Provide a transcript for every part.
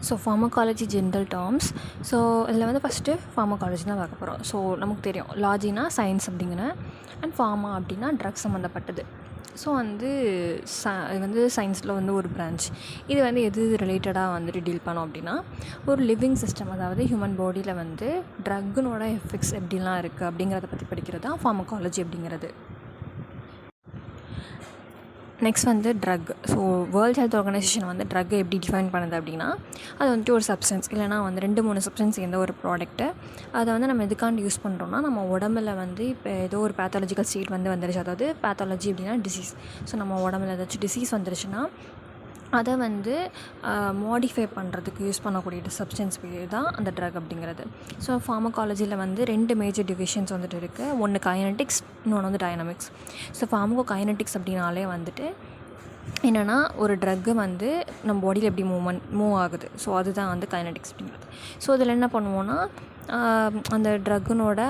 So pharmacology general terms. So இதில் வந்து first pharmacology தான் பார்க்க போகிறோம். ஸோ நமக்கு தெரியும் லாஜினா சயின்ஸ் அப்படிங்கிறேன், அண்ட் ஃபார்மா அப்படின்னா ட்ரக்ஸ் சம்மந்தப்பட்டது. ஸோ வந்து இது வந்து சயின்ஸில் வந்து ஒரு பிரான்ச். இது வந்து எது ரிலேட்டடாக வந்துட்டு டீல் பண்ணோம் அப்படின்னா, ஒரு லிவிங் சிஸ்டம், அதாவது ஹியூமன் பாடியில் வந்து ட்ரக்குனோட எஃபெக்ட்ஸ் எப்படிலாம் இருக்குது அப்படிங்கிறத பற்றி படிக்கிறது தான் ஃபார்மகாலஜி அப்படிங்கிறது. நெக்ஸ்ட் வந்து drug. So World Health Organization வந்து ட்ரக்கை எப்படி டிஃபைன் பண்ணுது அப்படின்னா, அது வந்துட்டு ஒரு சப்ஸ்டன்ஸ், இல்லைனா வந்து 2-3 சப்ஸ்டன்ஸ் சேர்ந்த ஒரு ப்ராடக்ட்டு. அதை வந்து நம்ம எதுக்காண்டி யூஸ் பண்ணுறோம்னா, நம்ம உடம்புல வந்து இப்போ ஏதோ ஒரு பேத்தாலஜிக்கல் ஸ்டேட் வந்து வந்துருச்சு, அதாவது பேத்தாலஜி அப்படின்னா டிசீஸ். ஸோ நம்ம உடம்புல ஏதாச்சும் டிசீஸ் வந்துருச்சுன்னா அதை வந்து மாடிஃபை பண்ணுறதுக்கு யூஸ் பண்ணக்கூடிய சப்ஸ்டன்ஸ் பேர் தான் அந்த ட்ரக் அப்படிங்கிறது. ஸோ ஃபார்மகாலஜியில் வந்து 2 மேஜர் டிவிஷன்ஸ் வந்துட்டு இருக்குது. ஒன்று கைனடிக்ஸ், இன்னொன்று வந்து டைனமிக்ஸ். ஸோ கைனடிக்ஸ் அப்படின்னாலே வந்துட்டு என்னென்னா, ஒரு ட்ரக்கு வந்து நம்ம பாடியில் எப்படி மூவ் ஆகுது, ஸோ அதுதான் வந்து கைனடிக்ஸ் அப்படிங்கிறது. ஸோ அதில் என்ன பண்ணுவோன்னா, அந்த ட்ரக்குனோட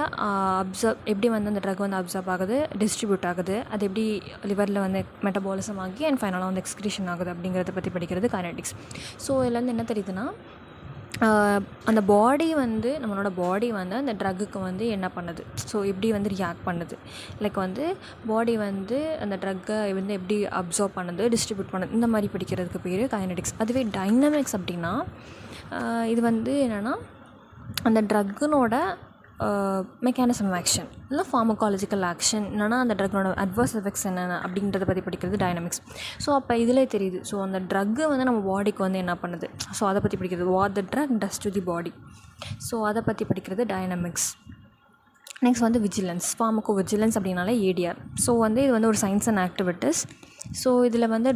எப்படி வந்து அந்த ட்ரக் வந்து அப்சர்வ் ஆகுது, டிஸ்ட்ரிபியூட் ஆகுது, அது எப்படி லிவரில் வந்து மெட்டபாலிசம் ஆகி அண்ட் ஃபைனலாக வந்து எக்ஸ்க்ரீஷன் ஆகுது அப்படிங்கிறத பற்றி படிக்கிறது கைனடிக்ஸ். ஸோ இதுலேருந்து என்ன தெரியுதுன்னா, அந்த பாடி வந்து நம்மளோட பாடி வந்து அந்த ட்ரக்குக்கு வந்து என்ன பண்ணுது, ஸோ எப்படி வந்து ரியாக்ட் பண்ணுது, லைக் வந்து பாடி வந்து அந்த ட்ரக்கை வந்து எப்படி அப்சர்வ் பண்ணுது, டிஸ்ட்ரிபியூட் பண்ணுது, இந்த மாதிரி படிக்கிறதுக்கு பேர் கைனடிக்ஸ். அதுவே டைனமிக்ஸ் அப்படின்னா, இது வந்து என்னென்னா அந்த ட்ரக்குனோட மெக்கானிசம் ஆக்ஷன் இல்லை ஃபார்மகாலஜிக்கல் ஆக்ஷன் என்னென்னா, அந்த ட்ரக்கோட அட்வர்ஸ் எஃபெக்ட்ஸ் என்னென்ன அப்படின்றத பற்றி படிக்கிறது டைனமிக்ஸ். ஸோ அப்போ இதிலே தெரியுது, ஸோ அந்த ட்ரக்கு வந்து நம்ம பாடிக்கு வந்து என்ன பண்ணுது, ஸோ அதை பற்றி படிக்கிறது what the drug does to the body. So அதை பற்றி படிக்கிறது டைனமிக்ஸ். நெக்ஸ்ட் வந்து விஜிலன்ஸ். விஜிலன்ஸ் அப்படின்னாலே ஏடிஆர். ஸோ வந்து இது வந்து ஒரு சயின்ஸ் அண்ட் ஆக்டிவிட்டீஸ். ஸோ இதில் வந்து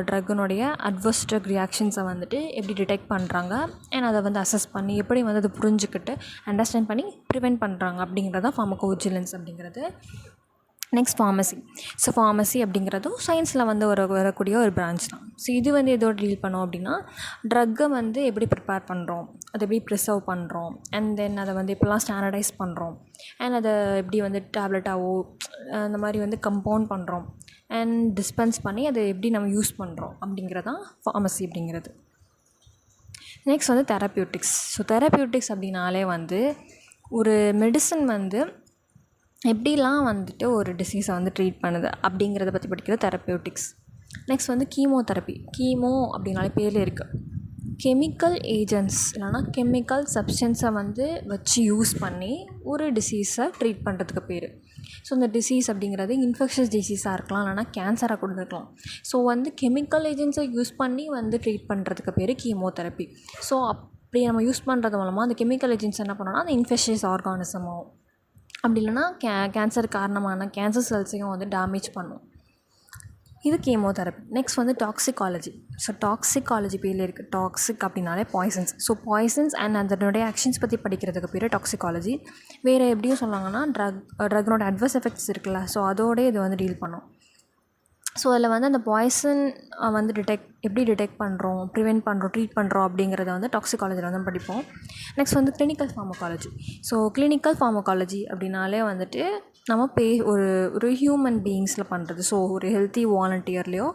ட்ரக்குனுடைய அட்வர்ஸ் ட்ரக் ரியாக்ஷன்ஸை வந்துட்டு எப்படி டிடெக்ட் பண்ணுறாங்க, அண்ட் அதை வந்து அசஸ் பண்ணி எப்படி வந்து அதை புரிஞ்சுக்கிட்டு அண்டர்ஸ்டாண்ட் பண்ணி ப்ரிவென்ட் பண்ணுறாங்க அப்படிங்கிறது தான் விஜிலன்ஸ் அப்படிங்கிறது. Next pharmacy. ஸோ ஃபார்மசி அப்படிங்கிறதும் சயின்ஸில் வந்து வரக்கூடிய ஒரு பிரான்ச் தான். ஸோ இது வந்து எதோடு டீல் பண்ணோம் அப்படின்னா, ட்ரக்கை வந்து எப்படி ப்ரிப்பேர் பண்ணுறோம், அதை எப்படி ப்ரிசர்வ் பண்ணுறோம், அண்ட் தென் அதை வந்து இப்போலாம் ஸ்டாண்டர்டைஸ் பண்ணுறோம், அண்ட் அதை எப்படி வந்து டேப்லெட்டாவோ அந்த மாதிரி வந்து கம்பவுண்ட் பண்ணுறோம், அண்ட் டிஸ்பென்ஸ் பண்ணி அதை எப்படி நம்ம யூஸ் பண்ணுறோம் அப்படிங்கிறதான் ஃபார்மசி அப்படிங்கிறது. நெக்ஸ்ட் வந்து தெரப்பியூட்டிக்ஸ். ஸோ தெரப்பியூட்டிக்ஸ் அப்படின்னாலே வந்து ஒரு மெடிசன் வந்து எப்படிலாம் வந்துட்டு ஒரு டிசீஸை வந்து ட்ரீட் பண்ணுது அப்படிங்கிறத பற்றி படிக்கிறது தெரப்பியூட்டிக்ஸ். நெக்ஸ்ட் வந்து கீமோதெரப்பி. கீமோ அப்படின்னாலே பேரில் இருக்குது, கெமிக்கல் ஏஜென்ட்ஸ் இல்லைனா கெமிக்கல் சப்ஸ்டன்ஸை வந்து வச்சு யூஸ் பண்ணி ஒரு டிசீஸை ட்ரீட் பண்ணுறதுக்கு பேர். ஸோ இந்த டிசீஸ் அப்படிங்கிறது இன்ஃபெக்ஷஸ் டிசீஸாக இருக்கலாம், இல்லைனா கேன்சராக கூட இருக்கலாம். ஸோ வந்து கெமிக்கல் ஏஜென்ட்ஸை யூஸ் பண்ணி வந்து ட்ரீட் பண்ணுறதுக்கு பேர் கீமோதெரப்பி. ஸோ அப்படி நம்ம யூஸ் பண்ணுறது மூலமாக அந்த கெமிக்கல் ஏஜென்ட்ஸ் என்ன பண்ணோன்னா, அந்த இன்ஃபெக்ஷஸ் ஆர்கானிசமோ அப்படி இல்லைனா கேன்சர் காரணமான கேன்சர் செல்ஸையும் வந்து டேமேஜ் பண்ணும். இது கீமோதெரப்பி. நெக்ஸ்ட் வந்து டாக்ஸிகாலஜி. ஸோ டாக்ஸிகாலஜி பேரில் இருக்குது. டாக்ஸிக் அப்படின்னாலே பாய்சன்ஸ். ஸோ பாய்சன்ஸ் அண்ட் அதனுடைய ஆக்ஷன்ஸ் பற்றி படிக்கிறதுக்கு பேர் டாக்ஸிகாலஜி. வேறு எப்படியும் சொன்னாங்கன்னா, ட்ரக்னோட அட்வர்ஸ் எஃபெக்ட்ஸ் இருக்குல்ல, ஸோ அதோடய இது வந்து டீல் பண்ணும். ஸோ அதில் வந்து அந்த பாய்சன் வந்து எப்படி டிடெக்ட் பண்ணுறோம், ப்ரிவென்ட் பண்ணுறோம், ட்ரீட் பண்ணுறோம் அப்படிங்கிறத வந்து டாக்ஸிகாலஜியில் வந்து படிப்போம். நெக்ஸ்ட் வந்து clinical pharmacology. So clinical pharmacology அப்படின்னாலே வந்துட்டு நம்ம ஒரு ஹியூமன் பீயிங்ஸில் பண்ணுறது. ஸோ ஒரு ஹெல்த்தி வாலண்டியர்லையோ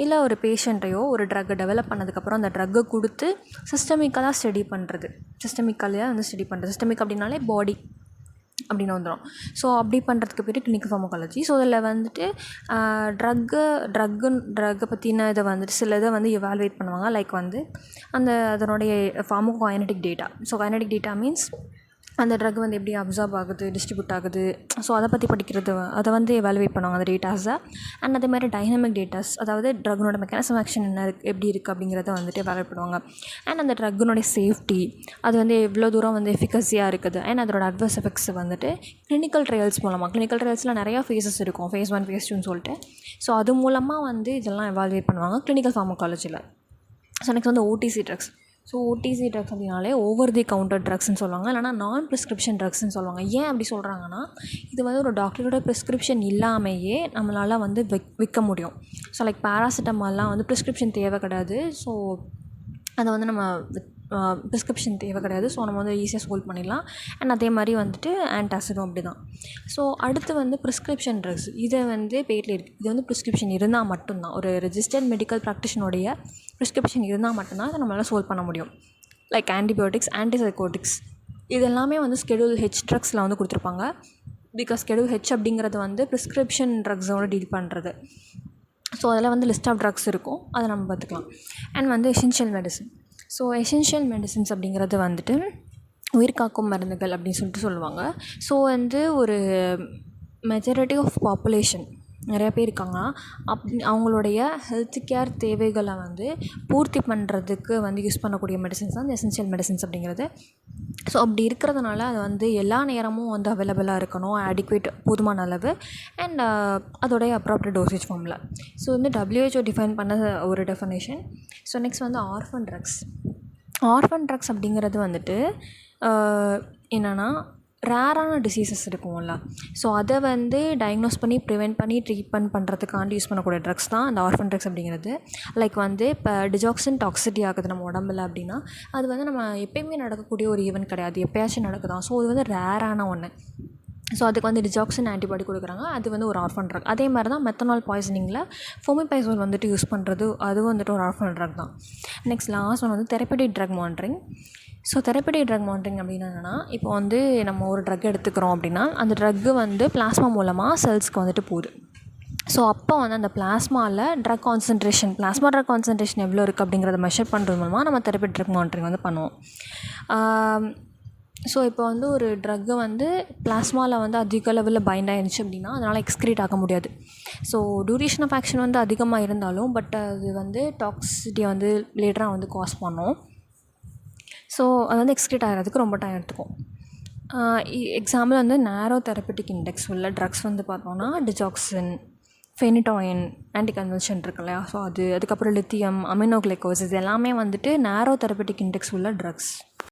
இல்லை ஒரு பேஷண்ட்டையோ ஒரு ட்ரக்கை டெவலப் பண்ணதுக்கப்புறம் அந்த ட்ரக்கை கொடுத்து சிஸ்டமிக்கலாக ஸ்டடி பண்ணுறது. சிஸ்டமிக்கலையாக வந்து ஸ்டடி பண்ணுறது. சிஸ்டமிக் அப்படின்னாலே பாடி அப்படின்னு வந்துடும். ஸோ அப்படி பண்ணுறதுக்கு பேர் கிளினிக்கல் ஃபார்மகாலஜி. ஸோ அதில் வந்துட்டு ட்ரக்கை பற்றின இதை வந்துட்டு சில இதை வந்து எவாலுவேட் பண்ணுவாங்க. லைக் வந்து அதனுடைய pharmacokinetic data. So kinetic data means அந்த ட்ரக் வந்து எப்படி அப்சார்ப் ஆகுது, டிஸ்ட்ரிபியூட் ஆகுது, ஸோ அதை பற்றி படிக்கிறது, அதை வந்து எவாலுவேட் பண்ணுவாங்க அந்த டேட்டாஸை. அண்ட் அதே மாதிரி டைனமிக் டேட்டாஸ், அதாவது ட்ரக்னோட மெக்கானிசம் ஆக்ஷன் எப்படி இருக்குது அப்படிங்கிறத வந்துட்டு எவாலுவேட் பண்ணுவாங்க. அண்ட் அந்த ட்ரக்னுடைய சேஃப்டி, அது வந்து எவ்வளோ தூரம் வந்து எஃபிகசியாக இருக்குது, அண்ட் அதோட அட்வர்ஸ் எஃபெக்ட்ஸ் வந்துட்டு கிளினிக்கல் ட்ரையல்ஸ் மூலமாக, கிளினிக்கல் ட்ரையல்ஸில் நிறையா ஃபேஸஸ் இருக்கும், phase 1 phase 2ன்னு சொல்லிட்டு. ஸோ அது மூலமாக வந்து இதெல்லாம் எவாலுவேட் பண்ணுவாங்க கிளினிக்கல் ஃபார்மகாலஜியில். ஸோ நெக்ஸ்ட் வந்து Odissi drugs. So Odissi drugs அப்படின்னாலே ஓவர் தி கவுண்டர் ட்ரக்ஸ்ன்னு சொல்லுவாங்க, இல்லைனா நான் ப்ரிஸ்கிரிப்ஷன் ட்ரக்ஸ்ன்னு சொல்லுவாங்க. ஏன் அப்படி சொல்கிறாங்கன்னா, இது வந்து ஒரு டாக்டரோட ப்ரிஸ்கிரிப்ஷன் இல்லாமையே நம்மளால் வந்து விற்க முடியும். ஸோ லைக் பேராசிட்டமால்லாம் வந்து ப்ரிஸ்கிரிப்ஷன் தேவை கிடையாது. ஸோ அதை வந்து நம்ம ப்ரிஸ்கிரிப்ஷன் தேவை கிடையாது. ஸோ நம்ம வந்து ஈஸியாக சோல்வ் பண்ணிடலாம். அண்ட் அதே மாதிரி வந்துட்டு ஆன்டாசிடும் அப்படி தான். ஸோ அடுத்து வந்து ப்ரிஸ்கிரிப்ஷன் ட்ரக்ஸ், இதை வந்து பேரில் இருக்குது. இது வந்து ப்ரிஸ்கிரிப்ஷன் இருந்தால் மட்டும்தான், ஒரு ரெஜிஸ்டர்ட் மெடிக்கல் ப்ராக்டிஷனுடைய ப்ரிஸ்கிரிப்ஷன் இருந்தால் மட்டும்தான் அதை நம்மளால் சோல்வ் பண்ண முடியும். லைக் ஆன்டிபயோட்டிக்ஸ், ஆன்டிசைக்கோட்டிக்ஸ், இது எல்லாமே வந்து ஸ்கெடியூல் ஹெச் ட்ரக்ஸில் வந்து கொடுத்துருப்பாங்க. பிகாஸ் ஸ்கெடியூல் ஹெச் அப்படிங்கிறது வந்து ப்ரிஸ்கிரிப்ஷன் ட்ரக்ஸோட டீல் பண்ணுறது. ஸோ அதில் வந்து லிஸ்ட் ஆஃப் ட்ரக்ஸ் இருக்கும், அதை நம்ம பார்த்துக்கலாம். அண்ட் வந்து essential medicine. So essential medicines அப்படிங்கிறது வந்துட்டு உயிர் காக்கும் மருந்துகள் அப்படின்னு சொல்லிட்டு சொல்லுவாங்க. ஸோ வந்து ஒரு மெஜாரிட்டி ஆஃப் பாப்புலேஷன் நிறையா பேர் இருக்காங்கன்னா அவங்களுடைய ஹெல்த் கேர் தேவைகளை வந்து பூர்த்தி பண்ணுறதுக்கு வந்து யூஸ் பண்ணக்கூடிய மெடிசன்ஸ் தான் இந்த எசென்ஷியல் மெடிசன்ஸ் அப்படிங்கிறது. ஸோ அப்படி இருக்கிறதுனால அது வந்து எல்லா நேரமும் வந்து அவைலபிளாக இருக்கணும், ஆடிக்குவேட் போதுமான அளவு, அண்ட் அதோடைய அப்ராப்ரியேட் டோசேஜ் ஃபார்மில். ஸோ வந்து WHO டிஃபைன் பண்ண ஒரு டெஃபனேஷன். ஸோ நெக்ஸ்ட் வந்து ஆர்ஃபன் ட்ரக்ஸ். ஆர்ஃபன் ட்ரக்ஸ் அப்படிங்கிறது வந்துட்டு என்னென்னா ரேரான டிசீசஸ் இருக்கும்ல, ஸோ அதை வந்து டயக்னோஸ் பண்ணி ப்ரிவெண்ட் பண்ணி ட்ரீட்மெண்ட் பண்ணுறதுக்காண்டி யூஸ் பண்ணக்கூடிய ட்ரக்ஸ் தான் அந்த ஆர்ஃபன் ட்ரக்ஸ் அப்படிங்கிறது. லைக் வந்து இப்போ டிஜாக்சின் டாக்ஸிட்டி ஆகுது நம்ம உடம்புல அப்படின்னா அது வந்து நம்ம எப்போயுமே நடக்கக்கூடிய ஒரு ஈவெண்ட் கிடையாது, எப்போயாச்சும் நடக்குதான். ஸோ அது வந்து ரேரான ஒன்று. ஸோ அதுக்கு வந்து டிஜாக்சின் ஆன்டிபாடி கொடுக்குறாங்க, அது வந்து ஒரு ஆர்ஃபன் ட்ரக். அதே மாதிரி தான் மெத்தனால் பாய்சனிங்கில் ஃபோமிபைசோல் வந்துட்டு யூஸ் பண்ணுறது, அதுவும் வந்துட்டு ஒரு ஆர்ஃபன் ட்ரக் தான். நெக்ஸ்ட் லாஸ்ட் ஒன் வந்து therapeutic drug monitoring. So therapeutic drug monitoring அப்படின்னா என்னென்னா, இப்போ வந்து நம்ம ஒரு ட்ரக் எடுத்துக்கிறோம் அப்படின்னா அந்த ட்ரக்கு வந்து பிளாஸ்மா மூலமாக செல்ஸ்க்கு வந்துட்டு போகுது. ஸோ அப்போ வந்து அந்த பிளாஸ்மாவில் drug concentration, plasma drug concentration எவ்வளோ இருக்குது அப்படிங்கிறத மெஷர் பண்ணுறது மூலமாக நம்ம தெரப்பட்டிக் ட்ரக் மானிட்டரிங் வந்து பண்ணுவோம். ஸோ இப்போ வந்து ஒரு ட்ரக்கை வந்து பிளாஸ்மாவில் வந்து அதிக லெவலில் பைண்ட் ஆகிடுச்சு அப்படின்னா அதனால் எக்ஸ்க்ரீட் ஆக முடியாது. ஸோ டியூரேஷன் ஆஃப் ஆக்ஷன் வந்து அதிகமாக இருந்தாலும் பட் அது வந்து டாக்ஸிட்டியை வந்து லேட்டராக வந்து காஸ் பண்ணும். ஸோ அது வந்து எக்ஸ்க்ரீட் ஆகிறதுக்கு ரொம்ப டைம் எடுத்துக்கும். எக்ஸாம்பிள் வந்து நேரோ தெரப்பட்டிக் இண்டெக்ஸ் உள்ள ட்ரக்ஸ் வந்து பார்த்தோம்னா டிஜாக்சின், ஃபெனிடாயின், ஆன்டி கன்வல்ஷன் இருக்கு இல்லையா, ஸோ அதுக்கப்புறம் லித்தியம், அமினோக்ளைகோஸ், இது எல்லாமே வந்துட்டு நேரோ தெரப்பட்டிக் இண்டெக்ஸ் உள்ள ட்ரக்ஸ்.